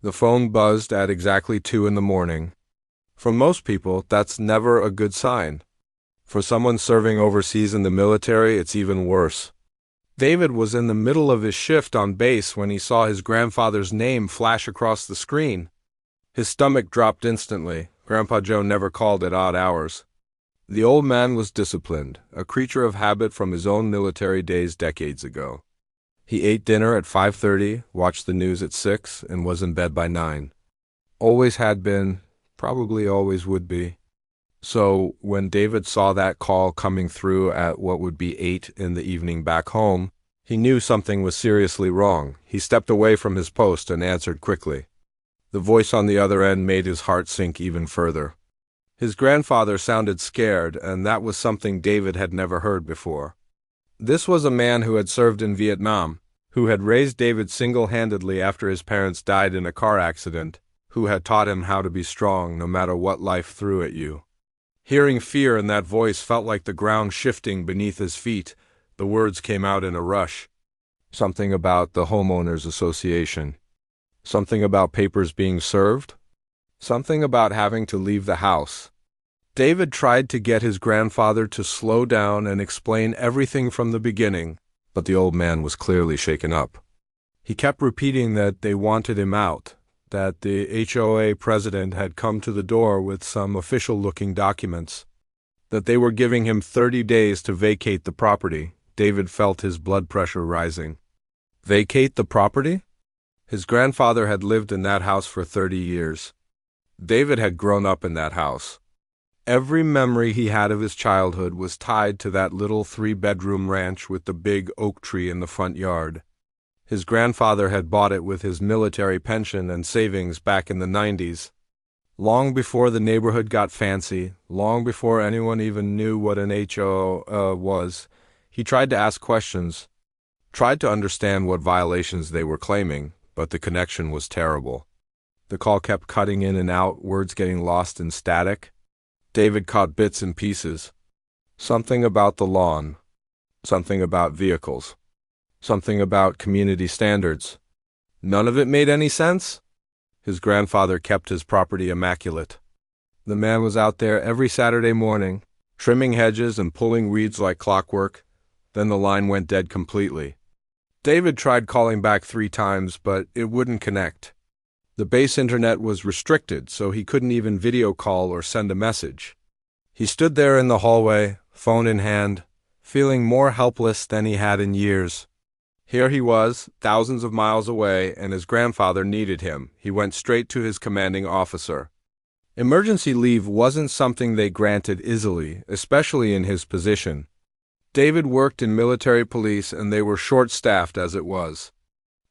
The phone buzzed at exactly 2 in the morning. For most people, that's never a good sign. For someone serving overseas in the military, it's even worse. David was in the middle of his shift on base when he saw his grandfather's name flash across the screen. His stomach dropped instantly. Grandpa Joe never called at odd hours. The old man was disciplined, a creature of habit from his own military days decades ago. He ate dinner at 5:30, watched the news at 6, and was in bed by 9. Always had been, probably always would be. So when David saw that call coming through at what would be 8 in the evening back home, he knew something was seriously wrong. He stepped away from his post and answered quickly. The voice on the other end made his heart sink even further. His grandfather sounded scared, and that was something David had never heard before. This was a man who had served in Vietnam, who had raised David single-handedly after his parents died in a car accident, who had taught him how to be strong no matter what life threw at you. Hearing fear in that voice felt like the ground shifting beneath his feet. The words came out in a rush. Something about the homeowners association. Something about papers being served. Something about having to leave the house. David tried to get his grandfather to slow down and explain everything from the beginning, but the old man was clearly shaken up. He kept repeating that they wanted him out, that the HOA president had come to the door with some official-looking documents, that they were giving him 30 days to vacate the property. David felt his blood pressure rising. Vacate the property? His grandfather had lived in that house for 30 years. David had grown up in that house. Every memory he had of his childhood was tied to that little 3-bedroom ranch with the big oak tree in the front yard. His grandfather had bought it with his military pension and savings back in the 90s. Long before the neighborhood got fancy, long before anyone even knew what an HOA was, he tried to ask questions, tried to understand what violations they were claiming, but the connection was terrible. The call kept cutting in and out, words getting lost in static. David caught bits and pieces. Something about the lawn. Something about vehicles. Something about community standards. None of it made any sense. His grandfather kept his property immaculate. The man was out there every Saturday morning, trimming hedges and pulling weeds like clockwork. Then the line went dead completely. David tried calling back 3 times, but it wouldn't connect. The base internet was restricted, so he couldn't even video call or send a message. He stood there in the hallway, phone in hand, feeling more helpless than he had in years. Here he was, thousands of miles away, and his grandfather needed him. He went straight to his commanding officer. Emergency leave wasn't something they granted easily, especially in his position. David worked in military police, and they were short-staffed as it was.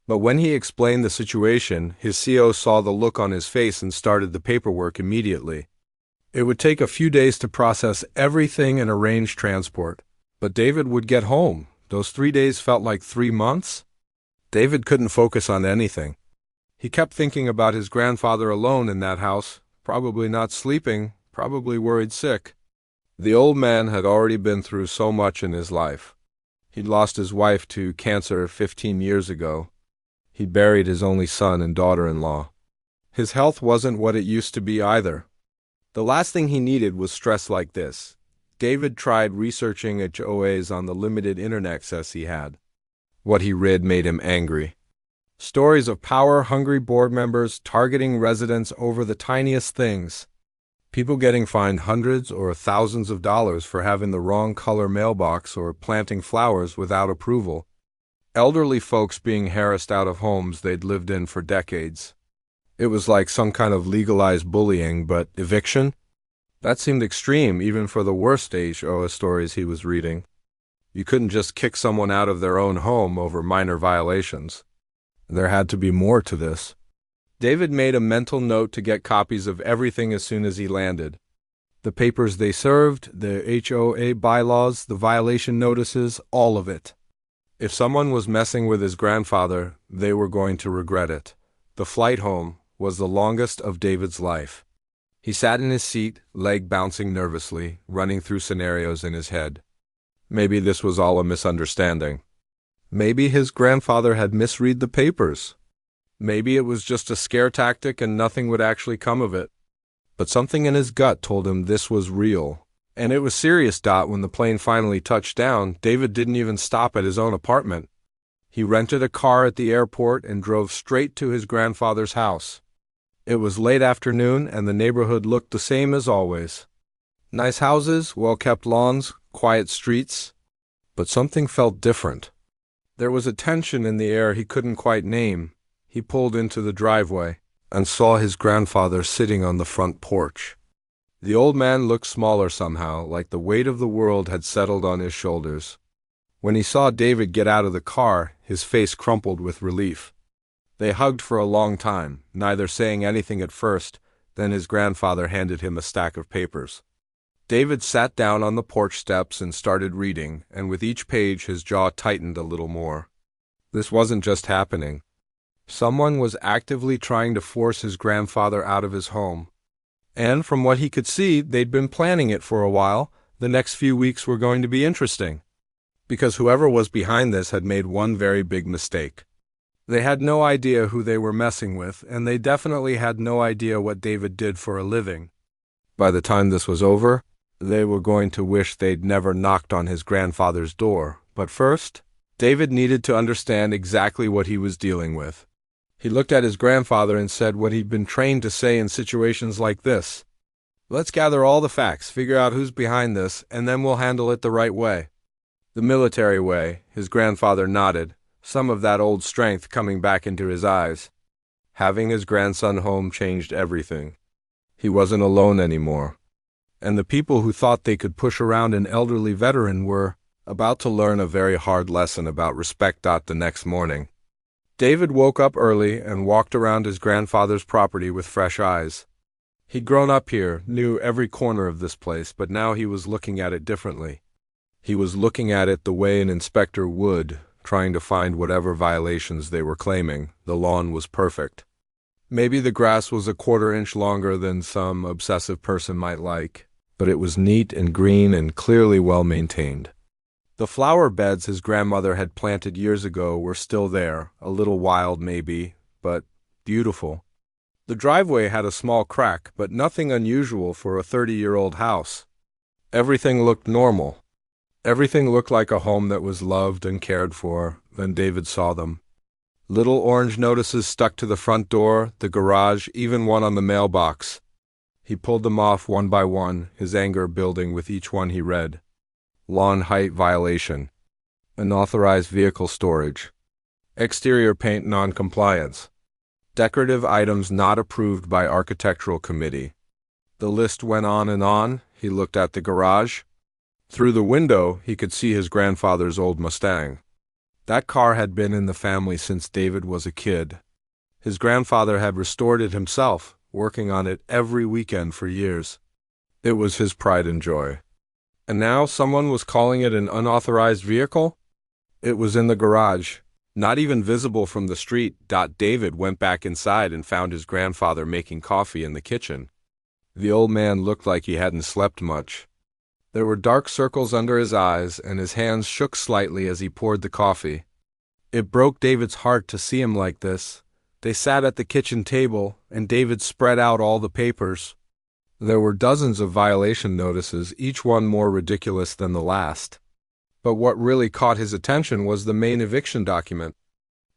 But when he explained the situation, his CO saw the look on his face and started the paperwork immediately. It would take a few days to process everything and arrange transport. But David would get home. Those 3 days felt like 3 months. David couldn't focus on anything. He kept thinking about his grandfather alone in that house, probably not sleeping, probably worried sick. The old man had already been through so much in his life. He'd lost his wife to cancer 15 years ago. He buried his only son and daughter-in-law. His health wasn't what it used to be either. The last thing he needed was stress like this. David tried researching HOAs on the limited internet access he had. What he read made him angry. Stories of power-hungry board members targeting residents over the tiniest things. People getting fined hundreds or thousands of dollars for having the wrong color mailbox or planting flowers without approval. Elderly folks being harassed out of homes they'd lived in for decades. It was like some kind of legalized bullying, but eviction? That seemed extreme even for the worst HOA stories he was reading. You couldn't just kick someone out of their own home over minor violations. There had to be more to this. David made a mental note to get copies of everything as soon as he landed. The papers they served, the HOA bylaws, the violation notices, all of it. If someone was messing with his grandfather, they were going to regret it. The flight home was the longest of David's life. He sat in his seat, leg bouncing nervously, running through scenarios in his head. Maybe this was all a misunderstanding. Maybe his grandfather had misread the papers. Maybe it was just a scare tactic and nothing would actually come of it. But something in his gut told him this was real. And it was serious. When the plane finally touched down, David didn't even stop at his own apartment. He rented a car at the airport and drove straight to his grandfather's house. It was late afternoon and the neighborhood looked the same as always. Nice houses, well-kept lawns, quiet streets. But something felt different. There was a tension in the air he couldn't quite name. He pulled into the driveway and saw his grandfather sitting on the front porch. The old man looked smaller somehow, like the weight of the world had settled on his shoulders. When he saw David get out of the car, his face crumpled with relief. They hugged for a long time, neither saying anything at first. Then his grandfather handed him a stack of papers. David sat down on the porch steps and started reading, and with each page his jaw tightened a little more. This wasn't just happening. Someone was actively trying to force his grandfather out of his home. And from what he could see, they'd been planning it for a while. The next few weeks were going to be interesting. Because whoever was behind this had made one very big mistake. They had no idea who they were messing with, and they definitely had no idea what David did for a living. By the time this was over, they were going to wish they'd never knocked on his grandfather's door. But first, David needed to understand exactly what he was dealing with. He looked at his grandfather and said what he'd been trained to say in situations like this. Let's gather all the facts, figure out who's behind this, and then we'll handle it the right way. The military way, his grandfather nodded, some of that old strength coming back into his eyes. Having his grandson home changed everything. He wasn't alone anymore. And the people who thought they could push around an elderly veteran were about to learn a very hard lesson about respect. The next morning, David woke up early and walked around his grandfather's property with fresh eyes. He'd grown up here, knew every corner of this place, but now he was looking at it differently. He was looking at it the way an inspector would, trying to find whatever violations they were claiming. The lawn was perfect. Maybe the grass was a quarter-inch longer than some obsessive person might like, but it was neat and green and clearly well-maintained. The flower beds his grandmother had planted years ago were still there, a little wild maybe, but beautiful. The driveway had a small crack, but nothing unusual for a 30-year-old house. Everything looked normal. Everything looked like a home that was loved and cared for. Then David saw them. Little orange notices stuck to the front door, the garage, even one on the mailbox. He pulled them off one by one, his anger building with each one he read. Lawn height violation. Unauthorized vehicle storage. Exterior paint non-compliance. Decorative items not approved by architectural committee. The list went on and on. He looked at the garage. Through the window, he could see his grandfather's old Mustang. That car had been in the family since David was a kid. His grandfather had restored it himself, working on it every weekend for years. It was his pride and joy. And now someone was calling it an unauthorized vehicle? It was in the garage, not even visible from the street. David went back inside and found his grandfather making coffee in the kitchen. The old man looked like he hadn't slept much. There were dark circles under his eyes, and his hands shook slightly as he poured the coffee. It broke David's heart to see him like this. They sat at the kitchen table, and David spread out all the papers. There were dozens of violation notices, each one more ridiculous than the last. But what really caught his attention was the main eviction document.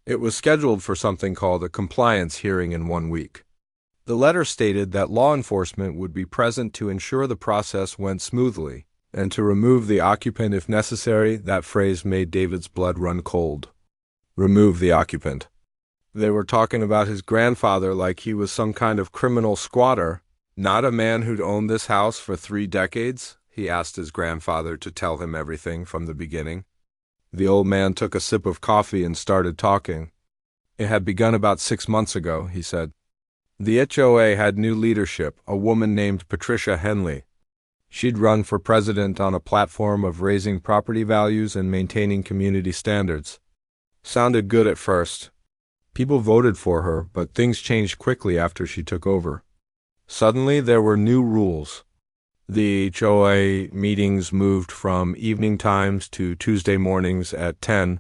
It was scheduled for something called a compliance hearing in 1 week. The letter stated that law enforcement would be present to ensure the process went smoothly, and to remove the occupant if necessary. That phrase made David's blood run cold. Remove the occupant. They were talking about his grandfather like he was some kind of criminal squatter, not a man who'd owned this house for 3 decades. He asked his grandfather to tell him everything from the beginning. The old man took a sip of coffee and started talking. It had begun about 6 months ago, he said. The HOA had new leadership, a woman named Patricia Henley. She'd run for president on a platform of raising property values and maintaining community standards. Sounded good at first. People voted for her, but things changed quickly after she took over. Suddenly there were new rules. The HOA meetings moved from evening times to Tuesday mornings at 10,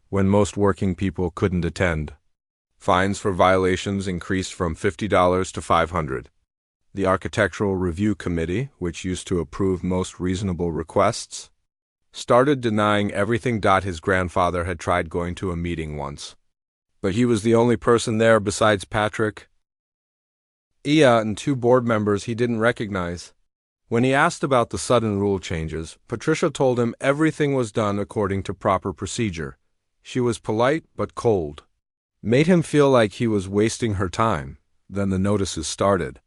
when most working people couldn't attend. Fines for violations increased from $50 to $500. The Architectural Review Committee, which used to approve most reasonable requests, started denying everything. His grandfather had tried going to a meeting once, but he was the only person there besides Patrick, Ia, and two board members he didn't recognize. When he asked about the sudden rule changes, Patricia told him everything was done according to proper procedure. She was polite but cold. Made him feel like he was wasting her time. Then the notices started.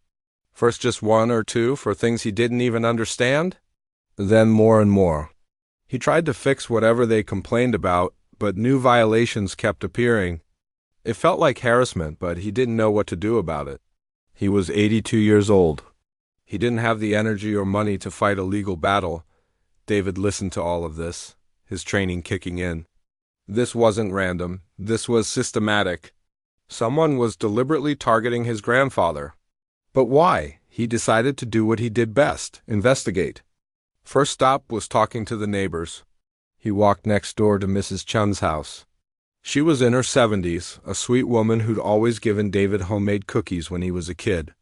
First just one or two for things he didn't even understand, then more and more. He tried to fix whatever they complained about, but new violations kept appearing. It felt like harassment, but he didn't know what to do about it. He was 82 years old. He didn't have the energy or money to fight a legal battle. David listened to all of this, his training kicking in. This wasn't random. This was systematic. Someone was deliberately targeting his grandfather. But why? He decided to do what he did best, investigate. First stop was talking to the neighbors. He walked next door to Mrs. Chun's house. She was in her 70s, a sweet woman who'd always given David homemade cookies when he was a kid.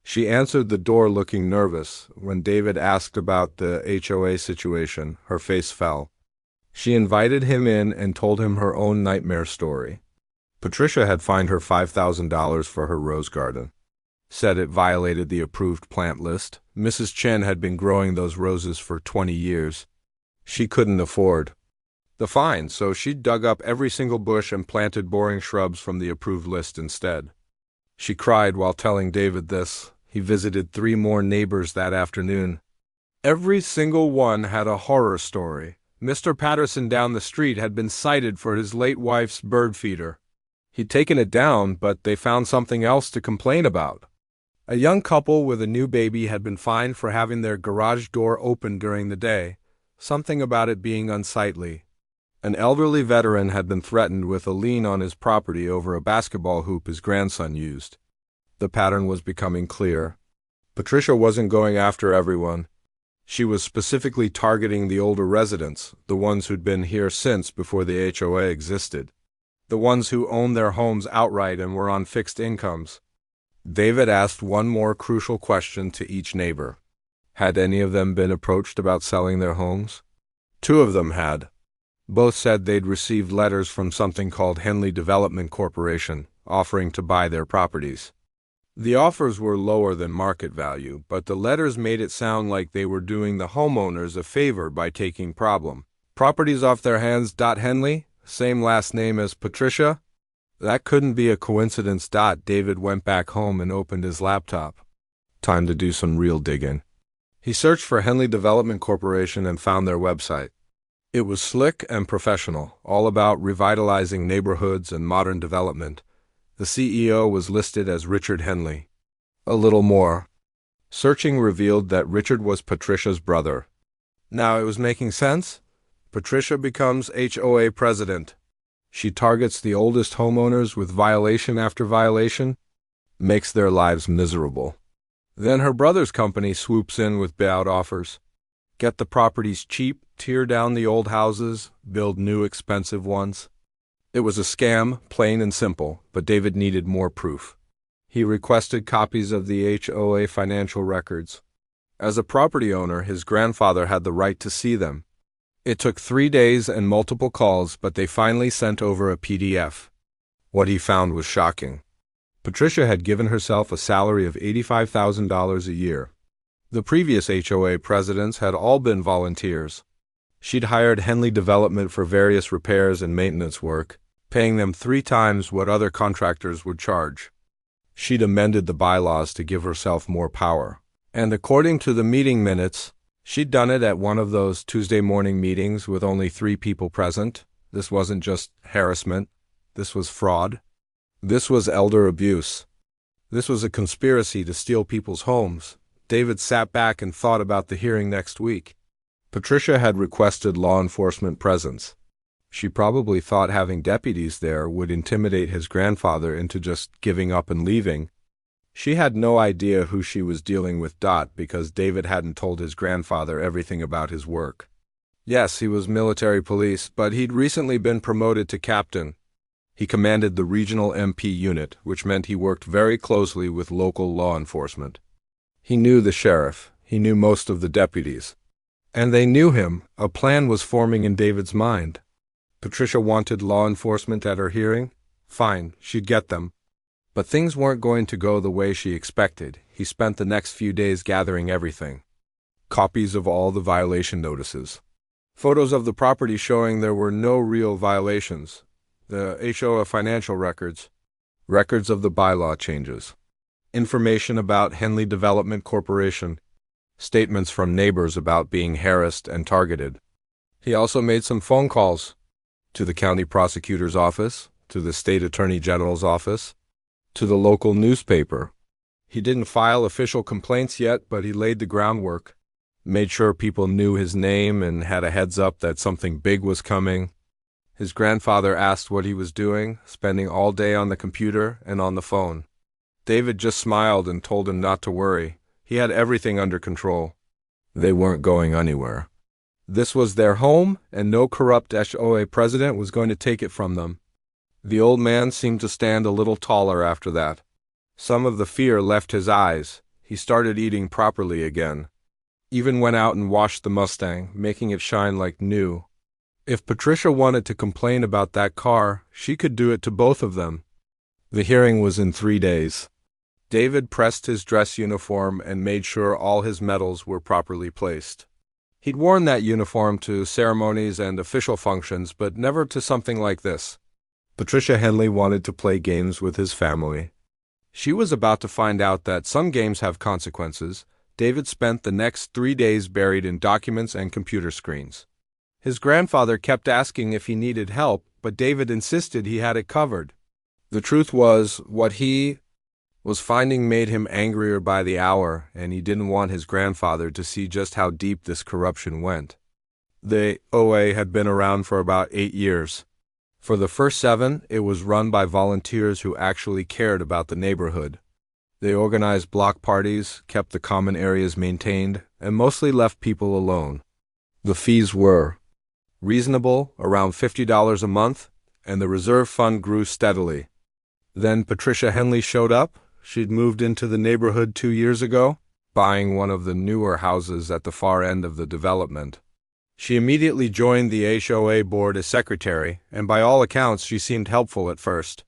She answered the door looking nervous. When David asked about the HOA situation, her face fell. She invited him in and told him her own nightmare story. Patricia had fined her $5,000 for her rose garden. Said it violated the approved plant list. Mrs. Chen had been growing those roses for 20 years. She couldn't afford the fine, so she dug up every single bush and planted boring shrubs from the approved list instead. She cried while telling David this. He visited 3 more neighbors that afternoon. Every single one had a horror story. Mr. Patterson down the street had been cited for his late wife's bird feeder. He'd taken it down, but they found something else to complain about. A young couple with a new baby had been fined for having their garage door open during the day, something about it being unsightly. An elderly veteran had been threatened with a lien on his property over a basketball hoop his grandson used. The pattern was becoming clear. Patricia wasn't going after everyone. She was specifically targeting the older residents, the ones who'd been here since before the HOA existed, the ones who owned their homes outright and were on fixed incomes. David asked one more crucial question to each neighbor. Had any of them been approached about selling their homes? 2 of them had. Both said they'd received letters from something called Henley Development Corporation, offering to buy their properties. The offers were lower than market value, but the letters made it sound like they were doing the homeowners a favor by taking properties off their hands. Henley, same last name as Patricia? That couldn't be a coincidence. David went back home and opened his laptop. Time to do some real digging. He searched for Henley Development Corporation and found their website. It was slick and professional, all about revitalizing neighborhoods and modern development. The CEO was listed as Richard Henley. A little more. Searching revealed that Richard was Patricia's brother. Now it was making sense. Patricia becomes HOA president. She targets the oldest homeowners with violation after violation, makes their lives miserable. Then her brother's company swoops in with buyout offers. Get the properties cheap, tear down the old houses, build new expensive ones. It was a scam, plain and simple, but David needed more proof. He requested copies of the HOA financial records. As a property owner, his grandfather had the right to see them. It took 3 days and multiple calls, but they finally sent over a PDF. What he found was shocking. Patricia had given herself a salary of $85,000 a year. The previous HOA presidents had all been volunteers. She'd hired Henley Development for various repairs and maintenance work, paying them 3 times what other contractors would charge. She'd amended the bylaws to give herself more power. And according to the meeting minutes, she'd done it at one of those Tuesday morning meetings with only 3 people present. This wasn't just harassment. This was fraud. This was elder abuse. This was a conspiracy to steal people's homes. David sat back and thought about the hearing next week. Patricia had requested law enforcement presence. She probably thought having deputies there would intimidate his grandfather into just giving up and leaving. She had no idea who she was dealing with. Because David hadn't told his grandfather everything about his work. Yes, he was military police, but he'd recently been promoted to captain. He commanded the regional MP unit, which meant he worked very closely with local law enforcement. He knew the sheriff. He knew most of the deputies. And they knew him. A plan was forming in David's mind. Patricia wanted law enforcement at her hearing. Fine, she'd get them. But things weren't going to go the way she expected. He spent the next few days gathering everything. Copies of all the violation notices. Photos of the property showing there were no real violations. The HOA financial records. Records of the bylaw changes. Information about Henley Development Corporation. Statements from neighbors about being harassed and targeted. He also made some phone calls to the county prosecutor's office, to the state attorney general's office, to the local newspaper. He didn't file official complaints yet, but he laid the groundwork, made sure people knew his name and had a heads up that something big was coming. His grandfather asked what he was doing, spending all day on the computer and on the phone. David just smiled and told him not to worry. He had everything under control. They weren't going anywhere. This was their home, and no corrupt HOA president was going to take it from them. The old man seemed to stand a little taller after that. Some of the fear left his eyes. He started eating properly again. Even went out and washed the Mustang, making it shine like new. If Patricia wanted to complain about that car, she could do it to both of them. The hearing was in 3 days. David pressed his dress uniform and made sure all his medals were properly placed. He'd worn that uniform to ceremonies and official functions, but never to something like this. Patricia Henley wanted to play games with his family. She was about to find out that some games have consequences. David spent the next 3 days buried in documents and computer screens. His grandfather kept asking if he needed help, but David insisted he had it covered. The truth was, what he was finding made him angrier by the hour, and he didn't want his grandfather to see just how deep this corruption went. The OA had been around for about 8 years. For the first 7, it was run by volunteers who actually cared about the neighborhood. They organized block parties, kept the common areas maintained, and mostly left people alone. The fees were reasonable, around $50 a month, and the reserve fund grew steadily. Then Patricia Henley showed up. She'd moved into the neighborhood 2 years ago, buying one of the newer houses at the far end of the development. She immediately joined the HOA board as secretary, and by all accounts she seemed helpful at first.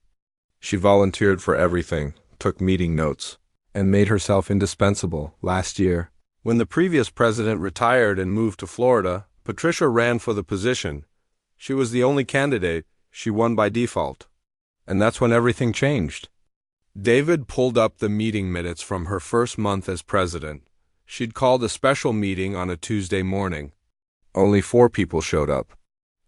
She volunteered for everything, took meeting notes, and made herself indispensable. Last year, when the previous president retired and moved to Florida, Patricia ran for the position. She was the only candidate. She won by default. And that's when everything changed. David pulled up the meeting minutes from her first month as president. She'd called a special meeting on a Tuesday morning. Only 4 people showed up.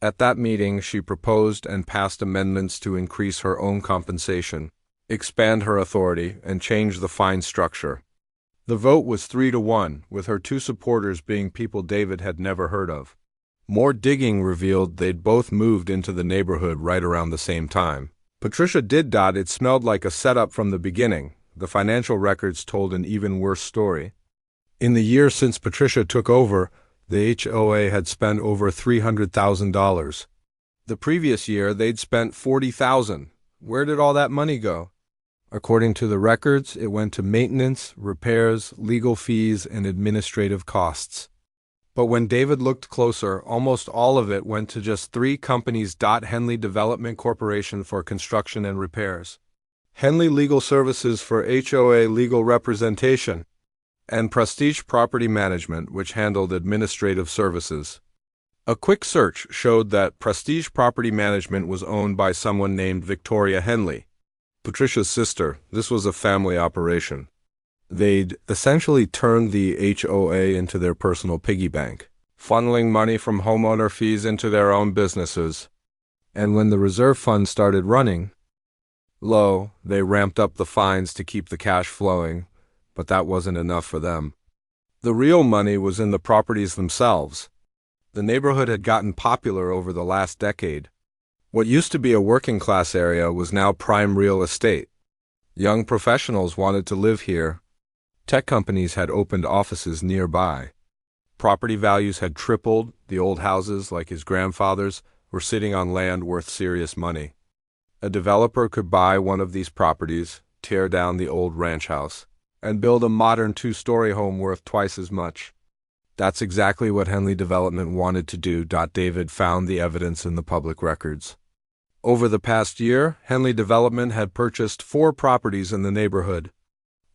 At that meeting, she proposed and passed amendments to increase her own compensation, expand her authority, and change the fine structure. The vote was 3-1, with her 2 supporters being people David had never heard of. More digging revealed they'd both moved into the neighborhood right around the same time. Patricia did dot it smelled like a setup from the beginning. The financial records told an even worse story. In the year since Patricia took over, the HOA had spent over $300,000. The previous year, they'd spent $40,000. Where did all that money go? According to the records, it went to maintenance, repairs, legal fees, and administrative costs. But when David looked closer, almost all of it went to just 3 companies: Henley Development Corporation for construction and repairs, Henley Legal Services for HOA legal representation, and Prestige Property Management, which handled administrative services. A quick search showed that Prestige Property Management was owned by someone named Victoria Henley, Patricia's sister. This was a family operation. They'd essentially turned the HOA into their personal piggy bank, funneling money from homeowner fees into their own businesses. And when the reserve fund started running low, they ramped up the fines to keep the cash flowing, but that wasn't enough for them. The real money was in the properties themselves. The neighborhood had gotten popular over the last decade. What used to be a working-class area was now prime real estate. Young professionals wanted to live here. Tech companies had opened offices nearby. Property values had tripled. The old houses, like his grandfather's, were sitting on land worth serious money. A developer could buy one of these properties, tear down the old ranch house, and build a modern two-story home worth twice as much. That's exactly what Henley Development wanted to do. David found the evidence in the public records. Over the past year, Henley Development had purchased 4 properties in the neighborhood,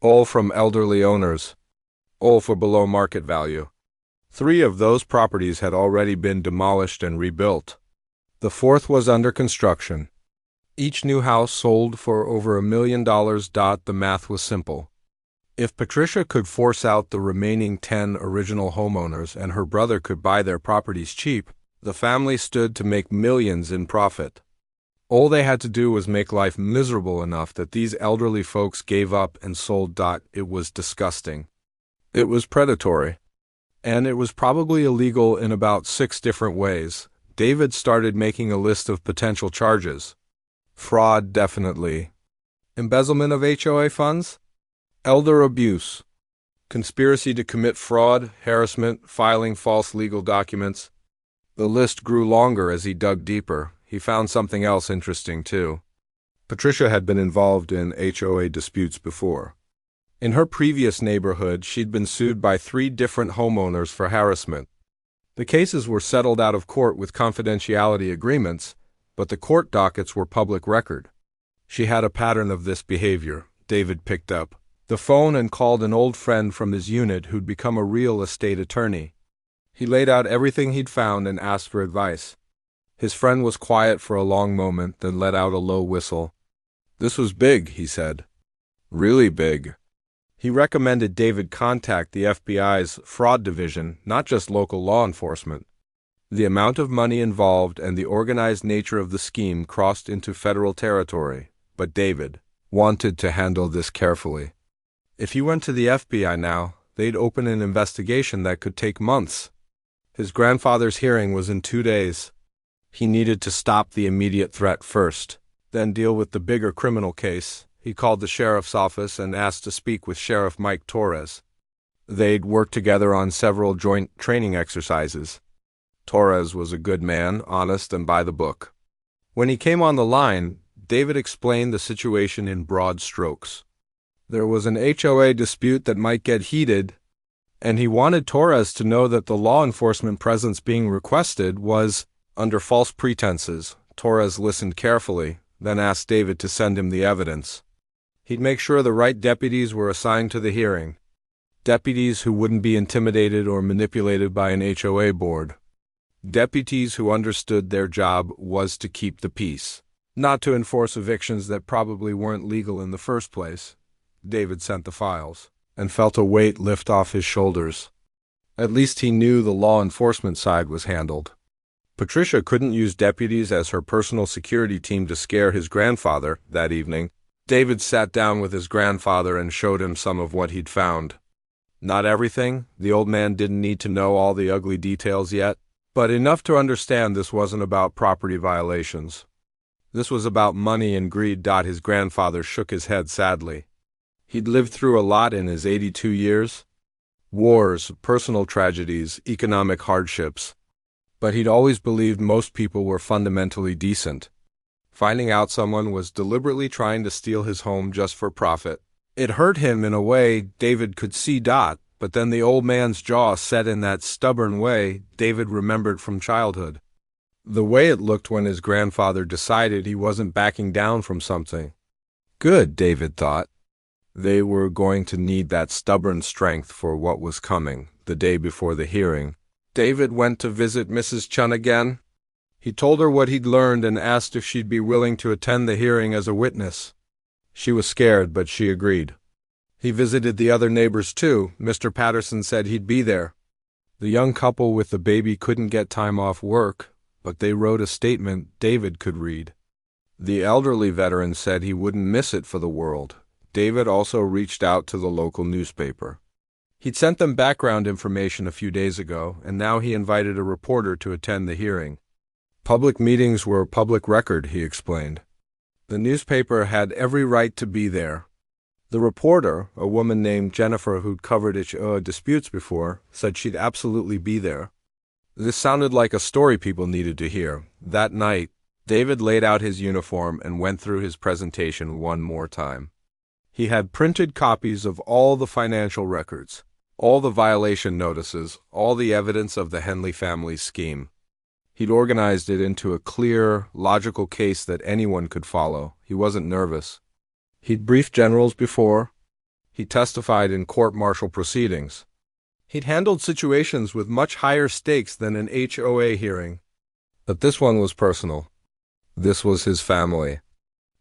all from elderly owners, all for below market value. 3 of those properties had already been demolished and rebuilt. The 4th was under construction. Each new house sold for over $1 million. The math was simple. If Patricia could force out the remaining 10 original homeowners and her brother could buy their properties cheap, the family stood to make millions in profit. All they had to do was make life miserable enough that these elderly folks gave up and sold. It was disgusting. It was predatory. And it was probably illegal in about 6 different ways. David started making a list of potential charges. Fraud, definitely. Embezzlement of HOA funds? Elder abuse. Conspiracy to commit fraud, harassment, filing false legal documents. The list grew longer as he dug deeper. He found something else interesting, too. Patricia had been involved in HOA disputes before. In her previous neighborhood, she'd been sued by 3 different homeowners for harassment. The cases were settled out of court with confidentiality agreements, but the court dockets were public record. She had a pattern of this behavior. David picked up the phone and called an old friend from his unit who'd become a real estate attorney. He laid out everything he'd found and asked for advice. His friend was quiet for a long moment, then let out a low whistle. "This was big," he said. "Really big." He recommended David contact the FBI's fraud division, not just local law enforcement. The amount of money involved and the organized nature of the scheme crossed into federal territory, but David wanted to handle this carefully. If he went to the FBI now, they'd open an investigation that could take months. His grandfather's hearing was in 2 days. He needed to stop the immediate threat first, then deal with the bigger criminal case. He called the sheriff's office and asked to speak with Sheriff Mike Torres. They'd worked together on several joint training exercises. Torres was a good man, honest and by the book. When he came on the line, David explained the situation in broad strokes. There was an HOA dispute that might get heated, and he wanted Torres to know that the law enforcement presence being requested was under false pretenses. Torres listened carefully, then asked David to send him the evidence. He'd make sure the right deputies were assigned to the hearing. Deputies who wouldn't be intimidated or manipulated by an HOA board. Deputies who understood their job was to keep the peace, not to enforce evictions that probably weren't legal in the first place. David sent the files, and felt a weight lift off his shoulders. At least he knew the law enforcement side was handled. Patricia couldn't use deputies as her personal security team to scare his grandfather. That evening, David sat down with his grandfather and showed him some of what he'd found. Not everything. The old man didn't need to know all the ugly details yet, but enough to understand this wasn't about property violations. This was about money and greed. His grandfather shook his head sadly. He'd lived through a lot in his 82 years. Wars, personal tragedies, economic hardships. But he'd always believed most people were fundamentally decent. Finding out someone was deliberately trying to steal his home just for profit, it hurt him in a way David could see. But then the old man's jaw set in that stubborn way David remembered from childhood. The way it looked when his grandfather decided he wasn't backing down from something. Good, David thought. They were going to need that stubborn strength for what was coming. The day before the hearing, David went to visit Mrs. Chun again. He told her what he'd learned and asked if she'd be willing to attend the hearing as a witness. She was scared, but she agreed. He visited the other neighbors too. Mr. Patterson said he'd be there. The young couple with the baby couldn't get time off work, but they wrote a statement David could read. The elderly veteran said he wouldn't miss it for the world. David also reached out to the local newspaper. He'd sent them background information a few days ago, and now he invited a reporter to attend the hearing. Public meetings were public record, he explained. The newspaper had every right to be there. The reporter, a woman named Jennifer who'd covered HOA disputes before, said she'd absolutely be there. This sounded like a story people needed to hear. That night, David laid out his uniform and went through his presentation one more time. He had printed copies of all the financial records, all the violation notices, all the evidence of the Henley family's scheme. He'd organized it into a clear, logical case that anyone could follow. He wasn't nervous. He'd briefed generals before. He testified in court-martial proceedings. He'd handled situations with much higher stakes than an HOA hearing. But this one was personal. This was his family.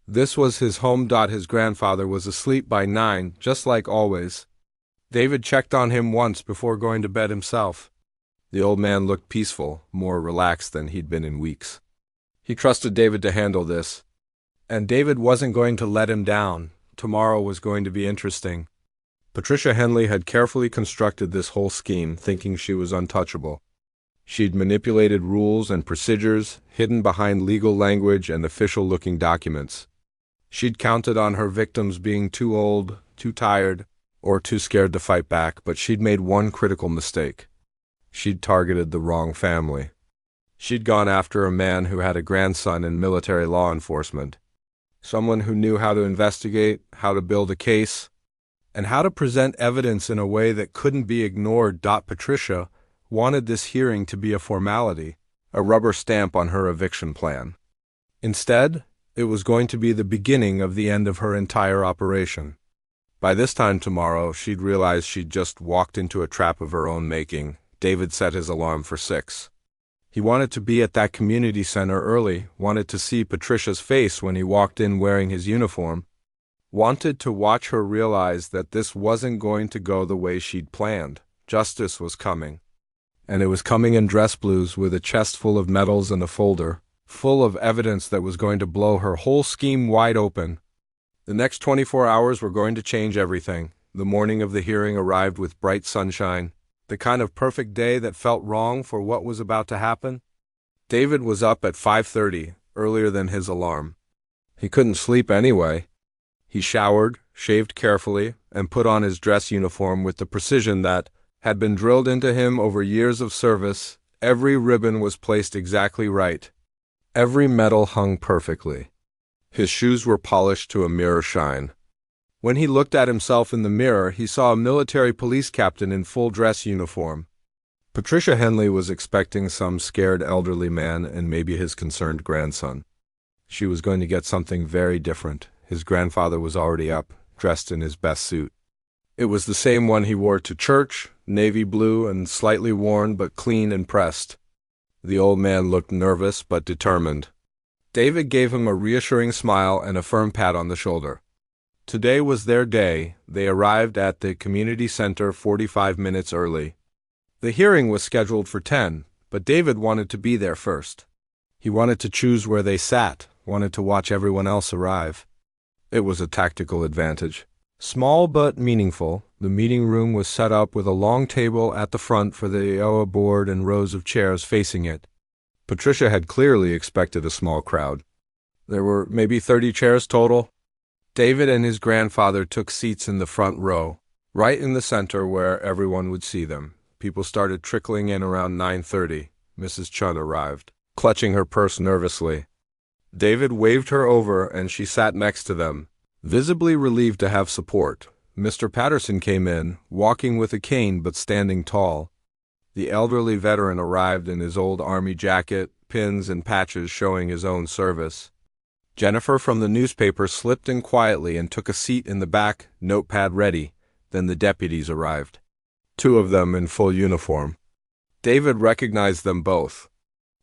This was his home. His grandfather was asleep by 9, just like always. David checked on him once before going to bed himself. The old man looked peaceful, more relaxed than he'd been in weeks. He trusted David to handle this. And David wasn't going to let him down. Tomorrow was going to be interesting. Patricia Henley had carefully constructed this whole scheme, thinking she was untouchable. She'd manipulated rules and procedures, hidden behind legal language and official-looking documents. She'd counted on her victims being too old, too tired, or too scared to fight back, but she'd made one critical mistake. She'd targeted the wrong family. She'd gone after a man who had a grandson in military law enforcement, someone who knew how to investigate, how to build a case, and how to present evidence in a way that couldn't be ignored. Patricia wanted this hearing to be a formality, a rubber stamp on her eviction plan. Instead, it was going to be the beginning of the end of her entire operation. By this time tomorrow, she'd realized she'd just walked into a trap of her own making. David set his alarm for 6. He wanted to be at that community center early, wanted to see Patricia's face when he walked in wearing his uniform, wanted to watch her realize that this wasn't going to go the way she'd planned. Justice was coming. And it was coming in dress blues with a chest full of medals and a folder, full of evidence that was going to blow her whole scheme wide open. The next 24 hours were going to change everything. The morning of the hearing arrived with bright sunshine, the kind of perfect day that felt wrong for what was about to happen. David was up at 5:30, earlier than his alarm. He couldn't sleep anyway. He showered, shaved carefully, and put on his dress uniform with the precision that had been drilled into him over years of service. Every ribbon was placed exactly right. Every medal hung perfectly. His shoes were polished to a mirror shine. When he looked at himself in the mirror, he saw a military police captain in full dress uniform. Patricia Henley was expecting some scared elderly man and maybe his concerned grandson. She was going to get something very different. His grandfather was already up, dressed in his best suit. It was the same one he wore to church, navy blue and slightly worn but clean and pressed. The old man looked nervous but determined. David gave him a reassuring smile and a firm pat on the shoulder. Today was their day. They arrived at the community center 45 minutes early. The hearing was scheduled for 10, but David wanted to be there first. He wanted to choose where they sat, wanted to watch everyone else arrive. It was a tactical advantage. Small but meaningful, the meeting room was set up with a long table at the front for the HOA board and rows of chairs facing it. Patricia had clearly expected a small crowd. There were maybe 30 chairs total. David and his grandfather took seats in the front row, right in the center where everyone would see them. People started trickling in around 9:30. Mrs. Chun arrived, clutching her purse nervously. David waved her over and she sat next to them, visibly relieved to have support. Mr. Patterson came in, walking with a cane but standing tall. The elderly veteran arrived in his old army jacket, pins and patches showing his own service. Jennifer from the newspaper slipped in quietly and took a seat in the back, notepad ready. Then the deputies arrived, 2 of them in full uniform. David recognized them both.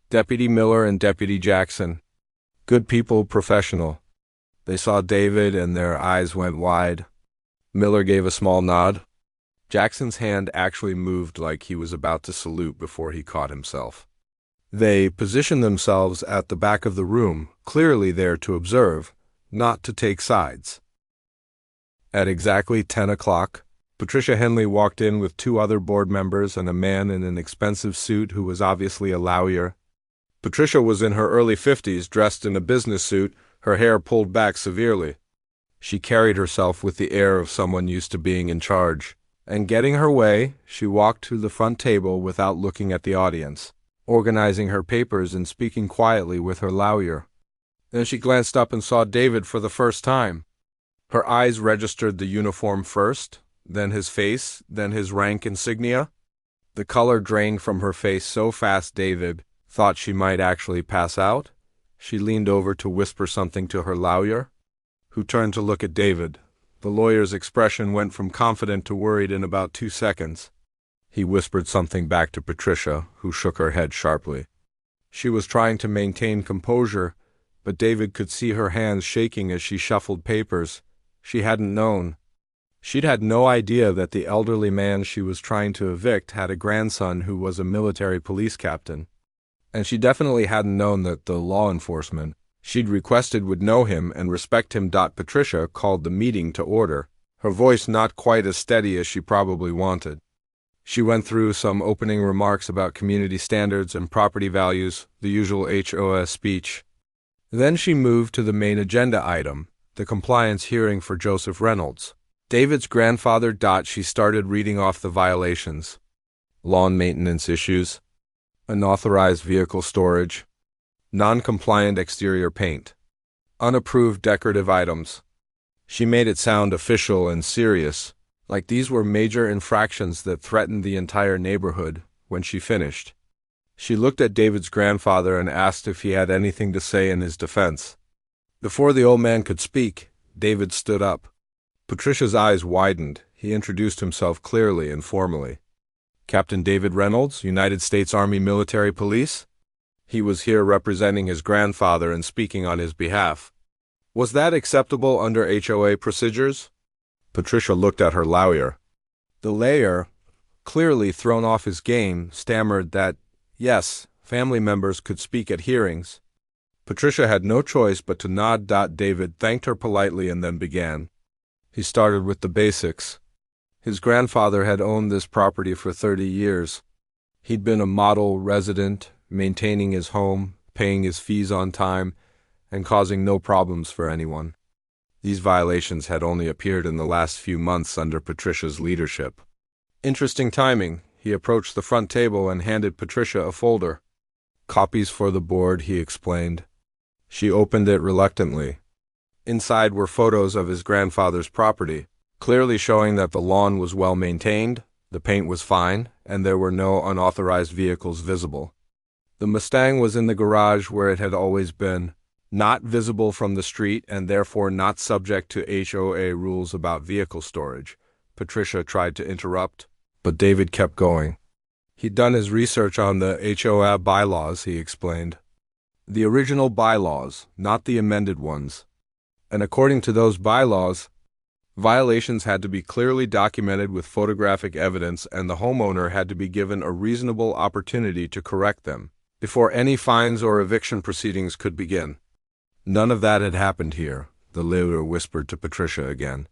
Deputy Miller and Deputy Jackson. Good people, professional. They saw David and their eyes went wide. Miller gave a small nod. Jackson's hand actually moved like he was about to salute before he caught himself. They positioned themselves at the back of the room, clearly there to observe, not to take sides. At exactly 10 o'clock, Patricia Henley walked in with 2 other board members and a man in an expensive suit who was obviously a lawyer. Patricia was in her early 50s, dressed in a business suit, her hair pulled back severely. She carried herself with the air of someone used to being in charge, and getting her way, she walked to the front table without looking at the audience. organizing her papers and speaking quietly with her lawyer. Then she glanced up and saw David for the first time. Her eyes registered the uniform first, then his face, then his rank insignia. The color drained from her face so fast David thought she might actually pass out. She leaned over to whisper something to her lawyer, who turned to look at David. The lawyer's expression went from confident to worried in about 2 seconds. He whispered something back to Patricia, who shook her head sharply. She was trying to maintain composure, but David could see her hands shaking as she shuffled papers. She hadn't known. She'd had no idea that the elderly man she was trying to evict had a grandson who was a military police captain. And she definitely hadn't known that the law enforcement she'd requested would know him and respect him. Patricia called the meeting to order, her voice not quite as steady as she probably wanted. She went through some opening remarks about community standards and property values, the usual HOA speech. Then she moved to the main agenda item, the compliance hearing for Joseph Reynolds, David's grandfather. She started reading off the violations: lawn maintenance issues, unauthorized vehicle storage, non-compliant exterior paint, unapproved decorative items. She made it sound official and serious, like these were major infractions that threatened the entire neighborhood. When she finished, she looked at David's grandfather and asked if he had anything to say in his defense. Before the old man could speak, David stood up. Patricia's eyes widened. He introduced himself clearly and formally. Captain David Reynolds, United States Army Military Police. He was here representing his grandfather and speaking on his behalf. Was that acceptable under HOA procedures? Patricia looked at her lawyer. The lawyer, clearly thrown off his game, stammered that, yes, family members could speak at hearings. Patricia had no choice but to nod. David thanked her politely and then began. He started with the basics. His grandfather had owned this property for 30 years. He'd been a model resident, maintaining his home, paying his fees on time, and causing no problems for anyone. These violations had only appeared in the last few months under Patricia's leadership. Interesting timing. He approached the front table and handed Patricia a folder. Copies for the board, he explained. She opened it reluctantly. Inside were photos of his grandfather's property, clearly showing that the lawn was well maintained, the paint was fine, and there were no unauthorized vehicles visible. The Mustang was in the garage where it had always been, not visible from the street and therefore not subject to HOA rules about vehicle storage. Patricia tried to interrupt, but David kept going. He'd done his research on the HOA bylaws, he explained. The original bylaws, not the amended ones. And according to those bylaws, violations had to be clearly documented with photographic evidence, and the homeowner had to be given a reasonable opportunity to correct them before any fines or eviction proceedings could begin. None of that had happened here, the lawyer whispered to Patricia again.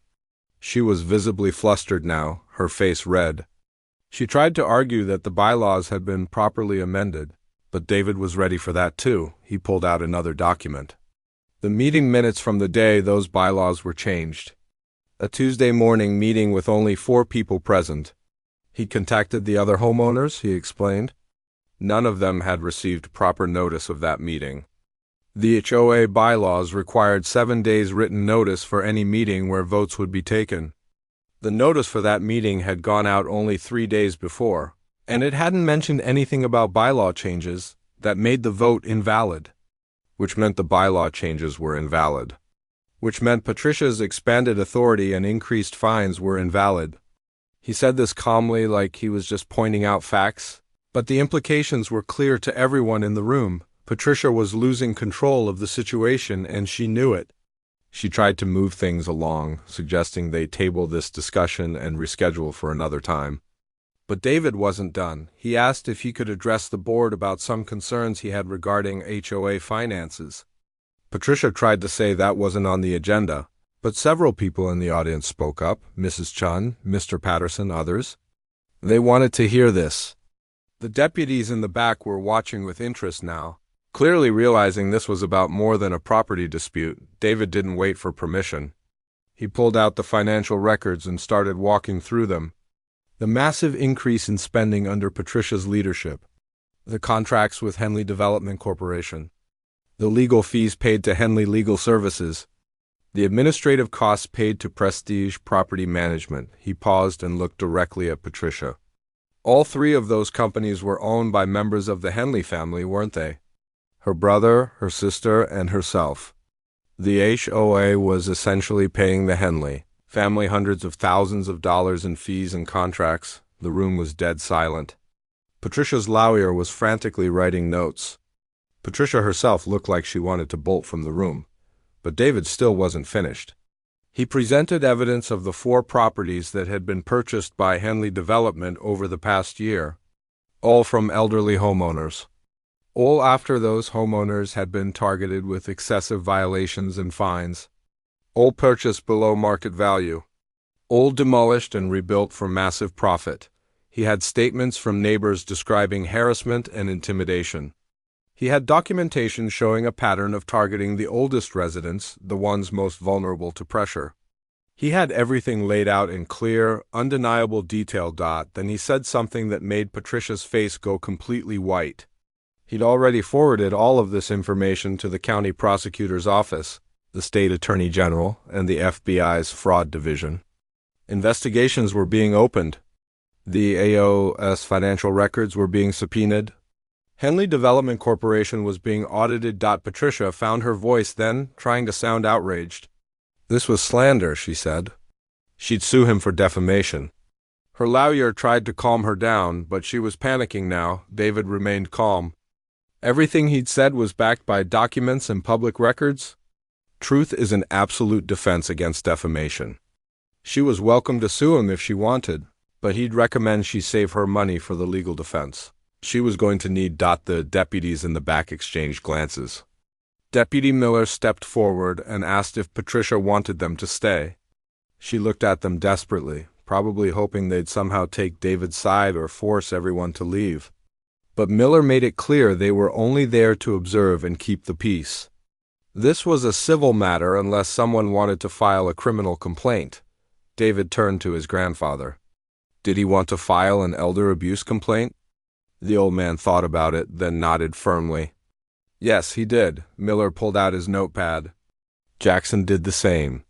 She was visibly flustered now, her face red. She tried to argue that the bylaws had been properly amended, but David was ready for that too. He pulled out another document. The meeting minutes from the day those bylaws were changed. A Tuesday morning meeting with only 4 people present. He contacted the other homeowners, he explained. None of them had received proper notice of that meeting. The HOA bylaws required 7 days written notice for any meeting where votes would be taken. The notice for that meeting had gone out only 3 days before, and it hadn't mentioned anything about bylaw changes that made the vote invalid, which meant the bylaw changes were invalid, which meant Patricia's expanded authority and increased fines were invalid. He said this calmly, like he was just pointing out facts, but the implications were clear to everyone in the room. Patricia was losing control of the situation, and she knew it. She tried to move things along, suggesting they table this discussion and reschedule for another time. But David wasn't done. He asked if he could address the board about some concerns he had regarding HOA finances. Patricia tried to say that wasn't on the agenda, but several people in the audience spoke up, Mrs. Chun, Mr. Patterson, others. They wanted to hear this. The deputies in the back were watching with interest now. Clearly realizing this was about more than a property dispute, David didn't wait for permission. He pulled out the financial records and started walking through them. The massive increase in spending under Patricia's leadership. The contracts with Henley Development Corporation. The legal fees paid to Henley Legal Services. The administrative costs paid to Prestige Property Management. He paused and looked directly at Patricia. All three of those companies were owned by members of the Henley family, weren't they? Her brother, her sister, and herself. The HOA was essentially paying the Henley family hundreds of thousands of dollars in fees and contracts. The room was dead silent. Patricia's lawyer was frantically writing notes. Patricia herself looked like she wanted to bolt from the room, but David still wasn't finished. He presented evidence of the 4 properties that had been purchased by Henley Development over the past year, all from elderly homeowners. All after those homeowners had been targeted with excessive violations and fines. All purchased below market value. All demolished and rebuilt for massive profit. He had statements from neighbors describing harassment and intimidation. He had documentation showing a pattern of targeting the oldest residents, the ones most vulnerable to pressure. He had everything laid out in clear, undeniable detail. Then he said something that made Patricia's face go completely white. He'd already forwarded all of this information to the county prosecutor's office, the state attorney general, and the FBI's fraud division. Investigations were being opened. The AOS financial records were being subpoenaed. Henley Development Corporation was being audited. Patricia found her voice then, trying to sound outraged. This was slander, she said. She'd sue him for defamation. Her lawyer tried to calm her down, but she was panicking now. David remained calm. Everything he'd said was backed by documents and public records. Truth is an absolute defense against defamation. She was welcome to sue him if she wanted, but he'd recommend she save her money for the legal defense. She was going to need. The deputies in the back exchanged glances. Deputy Miller stepped forward and asked if Patricia wanted them to stay. She looked at them desperately, probably hoping they'd somehow take David's side or force everyone to leave. But Miller made it clear they were only there to observe and keep the peace. This was a civil matter unless someone wanted to file a criminal complaint. David turned to his grandfather. Did he want to file an elder abuse complaint? The old man thought about it, then nodded firmly. Yes, he did. Miller pulled out his notepad. Jackson did the same.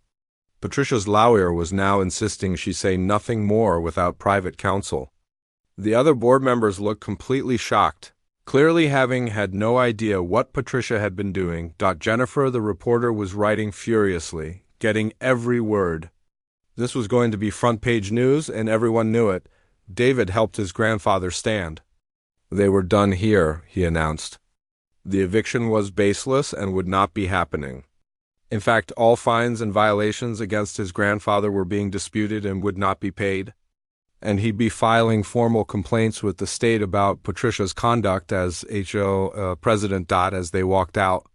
Patricia's lawyer was now insisting she say nothing more without private counsel. The other board members looked completely shocked, clearly having had no idea what Patricia had been doing. Jennifer, the reporter, was writing furiously, getting every word. This was going to be front-page news, and everyone knew it. David helped his grandfather stand. They were done here, he announced. The eviction was baseless and would not be happening. In fact, all fines and violations against his grandfather were being disputed and would not be paid. And he'd be filing formal complaints with the state about Patricia's conduct as HO president. As they walked out,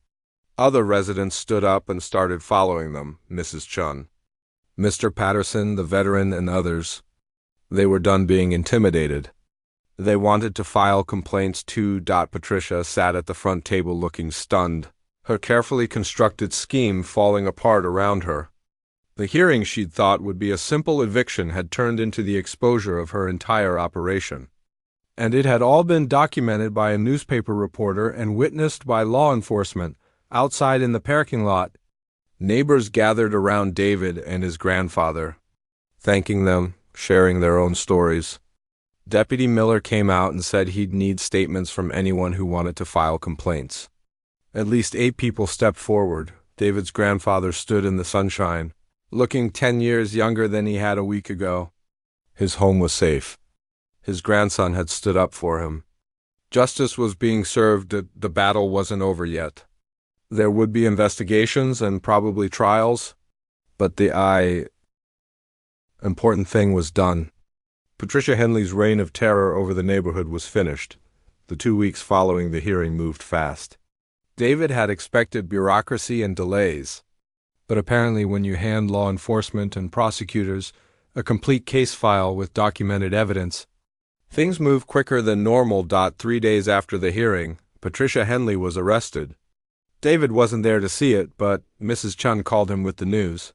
other residents stood up and started following them, Mrs. Chun, Mr. Patterson, the veteran, and others. They were done being intimidated. They wanted to file complaints too. Patricia sat at the front table looking stunned, her carefully constructed scheme falling apart around her. The hearing she'd thought would be a simple eviction had turned into the exposure of her entire operation. And it had all been documented by a newspaper reporter and witnessed by law enforcement outside in the parking lot. Neighbors gathered around David and his grandfather, thanking them, sharing their own stories. Deputy Miller came out and said he'd need statements from anyone who wanted to file complaints. At least 8 people stepped forward. David's grandfather stood in the sunshine, looking 10 years younger than he had a week ago. His home was safe. His grandson had stood up for him. Justice was being served. The battle wasn't over yet. There would be investigations and probably trials, but the important thing was done. Patricia Henley's reign of terror over the neighborhood was finished. The 2 weeks following the hearing moved fast. David had expected bureaucracy and delays, but apparently when you hand law enforcement and prosecutors a complete case file with documented evidence, things move quicker than normal. 3 days after the hearing, Patricia Henley was arrested. David wasn't there to see it, but Mrs. Chun called him with the news.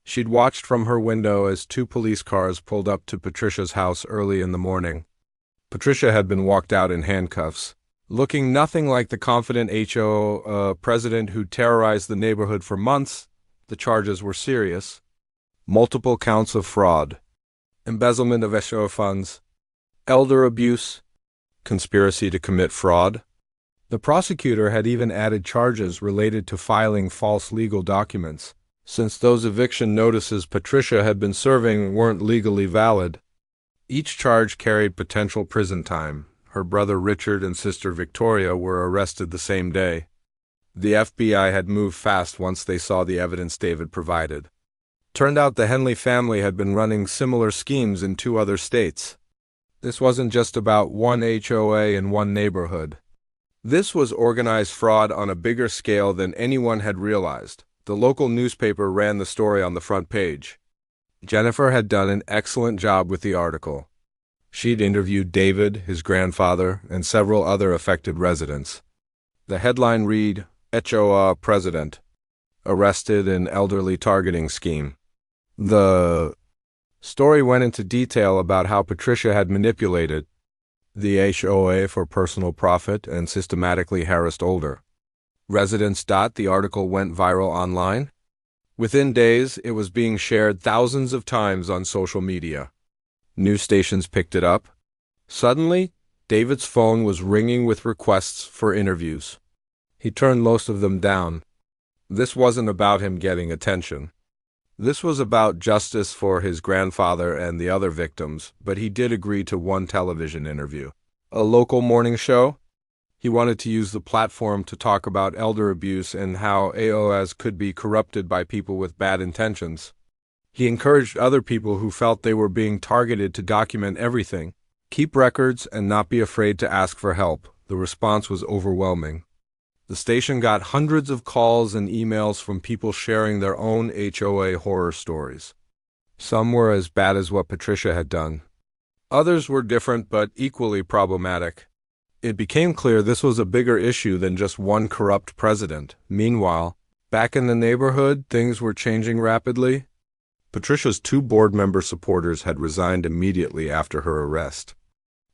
She'd watched from her window as 2 police cars pulled up to Patricia's house early in the morning. Patricia had been walked out in handcuffs. Looking nothing like the confident HOA president who terrorized the neighborhood for months, the charges were serious. Multiple counts of fraud, embezzlement of HOA funds, elder abuse, conspiracy to commit fraud. The prosecutor had even added charges related to filing false legal documents, since those eviction notices Patricia had been serving weren't legally valid. Each charge carried potential prison time. Her brother Richard and sister Victoria were arrested the same day. The FBI had moved fast once they saw the evidence David provided. Turned out the Henley family had been running similar schemes in 2 other states. This wasn't just about one HOA in one neighborhood. This was organized fraud on a bigger scale than anyone had realized. The local newspaper ran the story on the front page. Jennifer had done an excellent job with the article. She'd interviewed David, his grandfather, and several other affected residents. The headline read, HOA President, Arrested in Elderly Targeting Scheme. The story went into detail about how Patricia had manipulated the HOA for personal profit and systematically harassed older residents. The article went viral online. Within days, it was being shared thousands of times on social media. News stations picked it up. Suddenly, David's phone was ringing with requests for interviews. He turned most of them down. This wasn't about him getting attention. This was about justice for his grandfather and the other victims, but he did agree to one television interview. A local morning show? He wanted to use the platform to talk about elder abuse and how AOAs could be corrupted by people with bad intentions. He encouraged other people who felt they were being targeted to document everything, keep records, and not be afraid to ask for help. The response was overwhelming. The station got hundreds of calls and emails from people sharing their own HOA horror stories. Some were as bad as what Patricia had done. Others were different but equally problematic. It became clear this was a bigger issue than just one corrupt president. Meanwhile, back in the neighborhood, things were changing rapidly. Patricia's 2 board member supporters had resigned immediately after her arrest.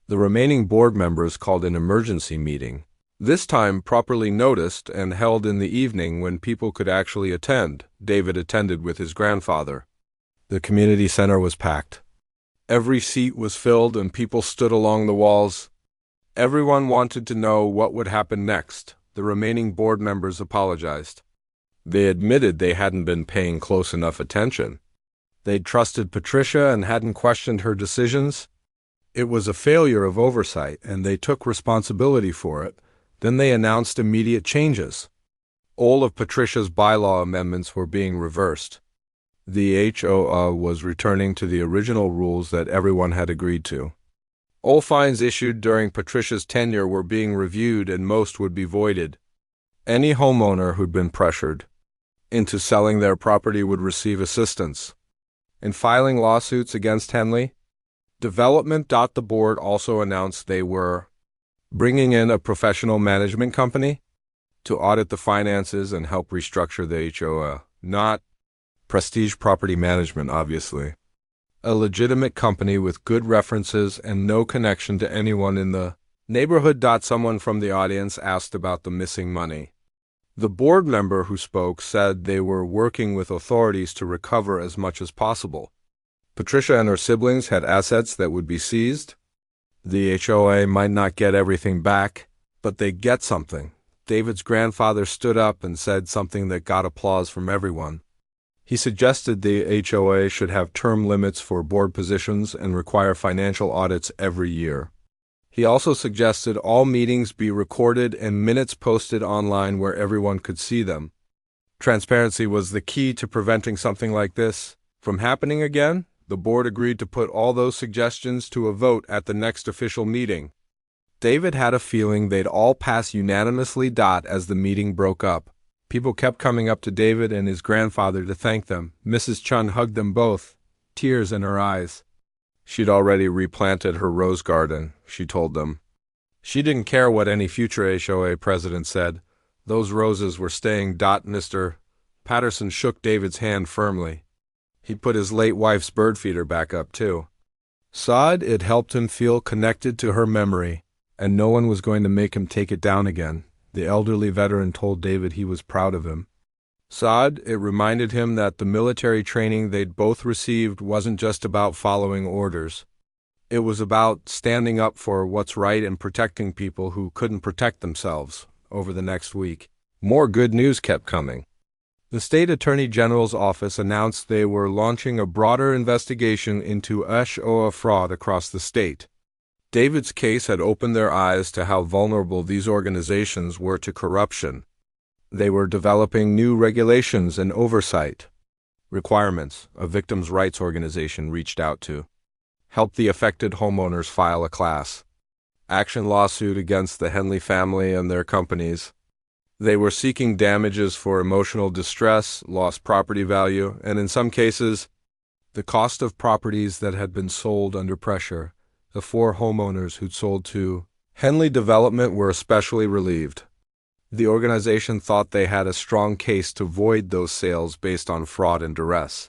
The remaining board members called an emergency meeting, this time properly noticed and held in the evening when people could actually attend. David attended with his grandfather. The community center was packed. Every seat was filled and people stood along the walls. Everyone wanted to know what would happen next. The remaining board members apologized. They admitted they hadn't been paying close enough attention. They'd trusted Patricia and hadn't questioned her decisions. It was a failure of oversight, and they took responsibility for it. Then they announced immediate changes. All of Patricia's bylaw amendments were being reversed. The HOA was returning to the original rules that everyone had agreed to. All fines issued during Patricia's tenure were being reviewed, and most would be voided. Any homeowner who'd been pressured into selling their property would receive assistance. In filing lawsuits against Henley, Development. The board also announced they were bringing in a professional management company to audit the finances and help restructure the HOA. Not Prestige Property Management, obviously. A legitimate company with good references and no connection to anyone in the neighborhood. Someone from the audience asked about the missing money. The board member who spoke said they were working with authorities to recover as much as possible. Patricia and her siblings had assets that would be seized. The HOA might not get everything back, but they'd get something. David's grandfather stood up and said something that got applause from everyone. He suggested the HOA should have term limits for board positions and require financial audits every year. He also suggested all meetings be recorded and minutes posted online where everyone could see them. Transparency was the key to preventing something like this from happening again. The board agreed to put all those suggestions to a vote at the next official meeting. David had a feeling they'd all pass unanimously. As the meeting broke up, people kept coming up to David and his grandfather to thank them. Mrs. Chun hugged them both, tears in her eyes. She'd already replanted her rose garden, she told them. She didn't care what any future HOA president said. Those roses were staying. Mr. Patterson shook David's hand firmly. He put his late wife's bird feeder back up, too. It helped him feel connected to her memory. and no one was going to make him take it down again. The elderly veteran told David he was proud of him. Saad, it reminded him that the military training they'd both received wasn't just about following orders. It was about standing up for what's right and protecting people who couldn't protect themselves. Over the next week, more good news kept coming. The state attorney general's office announced they were launching a broader investigation into HOA fraud across the state. David's case had opened their eyes to how vulnerable these organizations were to corruption. They were developing new regulations and oversight requirements. A victims' rights organization reached out to help the affected homeowners file a class action lawsuit against the Henley family and their companies. They were seeking damages for emotional distress, lost property value, and in some cases, the cost of properties that had been sold under pressure. The 4 homeowners who'd sold to Henley Development were especially relieved. The organization thought they had a strong case to void those sales based on fraud and duress.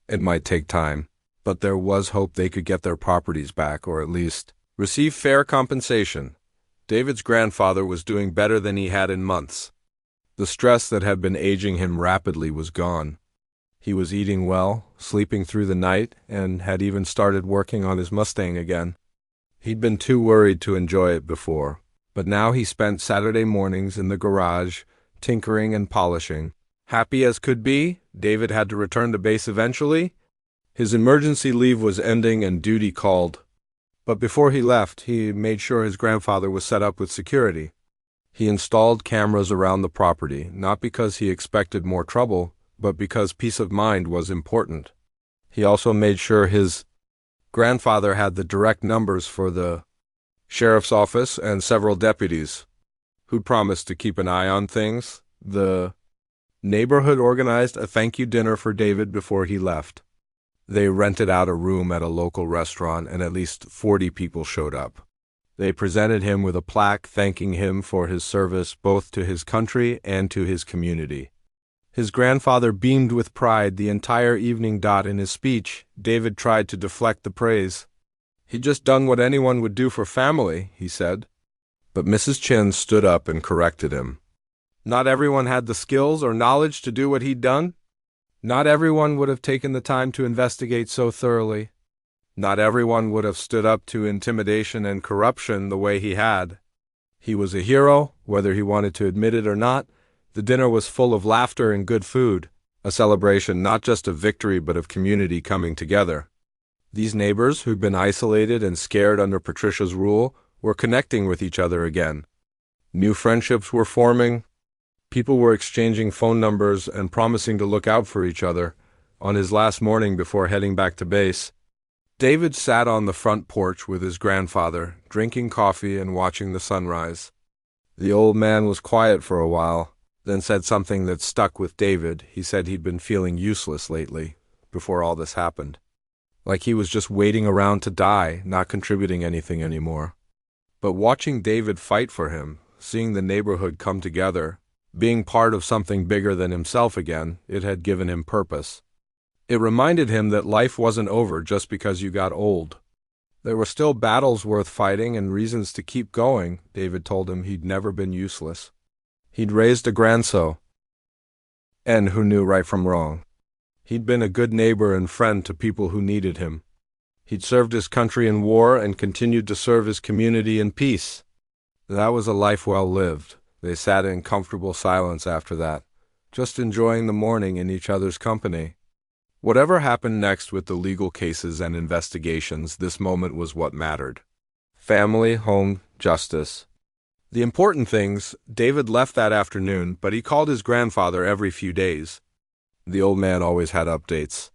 It might take time, but there was hope they could get their properties back, or at least receive fair compensation. David's grandfather was doing better than he had in months. The stress that had been aging him rapidly was gone. He was eating well, sleeping through the night, and had even started working on his Mustang again. He'd been too worried to enjoy it before, but now he spent Saturday mornings in the garage, tinkering and polishing. Happy as could be, David had to return to base eventually. His emergency leave was ending and duty called. But before he left, he made sure his grandfather was set up with security. He installed cameras around the property, not because he expected more trouble, but because peace of mind was important. He also made sure his grandfather had the direct numbers for the sheriff's office and several deputies who'd promised to keep an eye on things. The neighborhood organized a thank you dinner for David before he left. They rented out a room at a local restaurant, and at least 40 people showed up. They presented him with a plaque thanking him for his service both to his country and to his community. His grandfather beamed with pride the entire evening. In his speech, David tried to deflect the praise. "He just done what anyone would do for family," he said. But Mrs. Chin stood up and corrected him. Not everyone had the skills or knowledge to do what he'd done. Not everyone would have taken the time to investigate so thoroughly. Not everyone would have stood up to intimidation and corruption the way he had. He was a hero, whether he wanted to admit it or not. The dinner was full of laughter and good food, a celebration not just of victory but of community coming together. These neighbors, who'd been isolated and scared under Patricia's rule, were connecting with each other again. New friendships were forming. People were exchanging phone numbers and promising to look out for each other. On his last morning before heading back to base, David sat on the front porch with his grandfather, drinking coffee and watching the sunrise. The old man was quiet for a while, then said something that stuck with David. He said he'd been feeling useless lately, before all this happened. Like he was just waiting around to die, not contributing anything anymore. But watching David fight for him, seeing the neighborhood come together, being part of something bigger than himself again, it had given him purpose. It reminded him that life wasn't over just because you got old. There were still battles worth fighting and reasons to keep going. David told him he'd never been useless. He'd raised a grandson, and who knew right from wrong. He'd been a good neighbor and friend to people who needed him. He'd served his country in war and continued to serve his community in peace. That was a life well lived. They sat in comfortable silence after that, just enjoying the morning in each other's company. Whatever happened next with the legal cases and investigations, this moment was what mattered. Family, home, justice. The important things. David left that afternoon, but he called his grandfather every few days. The old man always had updates.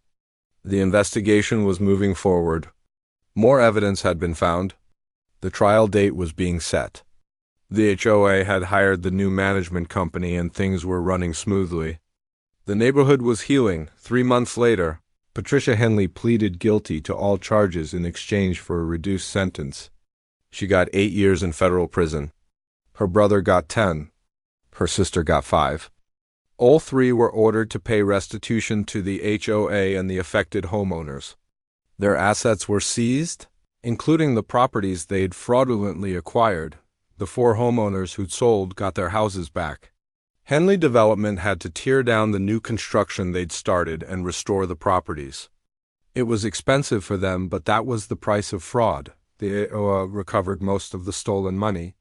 The investigation was moving forward. More evidence had been found. The trial date was being set. The HOA had hired the new management company and things were running smoothly. The neighborhood was healing. 3 months later, Patricia Henley pleaded guilty to all charges in exchange for a reduced sentence. She got 8 years in federal prison. Her brother got 10. Her sister got 5. All 3 were ordered to pay restitution to the HOA and the affected homeowners. Their assets were seized, including the properties they'd fraudulently acquired. The 4 homeowners who'd sold got their houses back. Henley Development had to tear down the new construction they'd started and restore the properties. It was expensive for them, but that was the price of fraud. The HOA recovered most of the stolen money.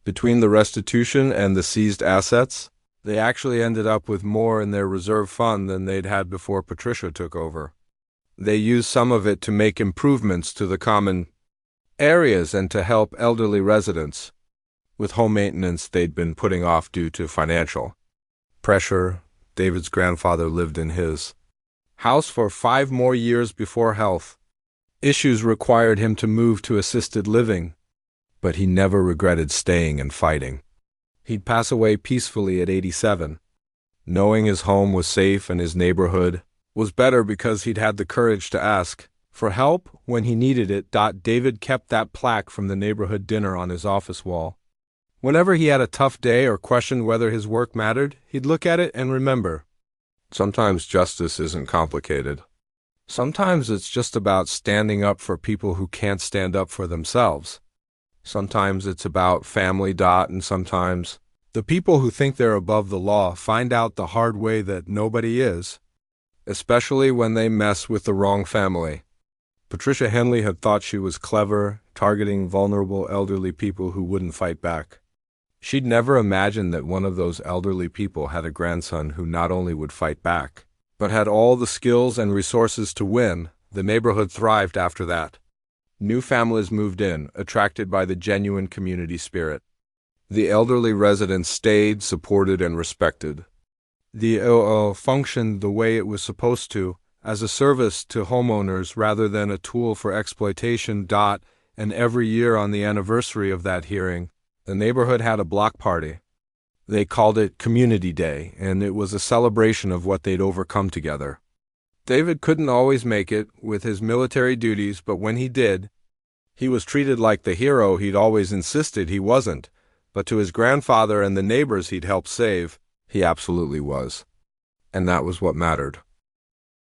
Between the restitution and the seized assets, they actually ended up with more in their reserve fund than they'd had before Patricia took over. They used some of it to make improvements to the common areas and to help elderly residents with home maintenance they'd been putting off due to financial pressure. David's grandfather lived in his house for 5 more years before health issues required him to move to assisted living, but he never regretted staying and fighting. He'd pass away peacefully at 87. Knowing his home was safe and his neighborhood was better because he'd had the courage to ask for help when he needed it. David kept that plaque from the neighborhood dinner on his office wall. Whenever he had a tough day or questioned whether his work mattered, he'd look at it and remember, sometimes justice isn't complicated. Sometimes it's just about standing up for people who can't stand up for themselves. Sometimes it's about family. And sometimes the people who think they're above the law find out the hard way that nobody is, especially when they mess with the wrong family. Patricia Henley had thought she was clever, targeting vulnerable elderly people who wouldn't fight back. She'd never imagined that one of those elderly people had a grandson who not only would fight back, but had all the skills and resources to win. The neighborhood thrived after that. New families moved in, attracted by the genuine community spirit. The elderly residents stayed, supported, and respected. The HOA functioned the way it was supposed to, as a service to homeowners rather than a tool for exploitation. And every year on the anniversary of that hearing, the neighborhood had a block party. They called it Community Day, and it was a celebration of what they'd overcome together. David couldn't always make it with his military duties, but when he did, he was treated like the hero he'd always insisted he wasn't. But to his grandfather and the neighbors he'd helped save, he absolutely was. And that was what mattered.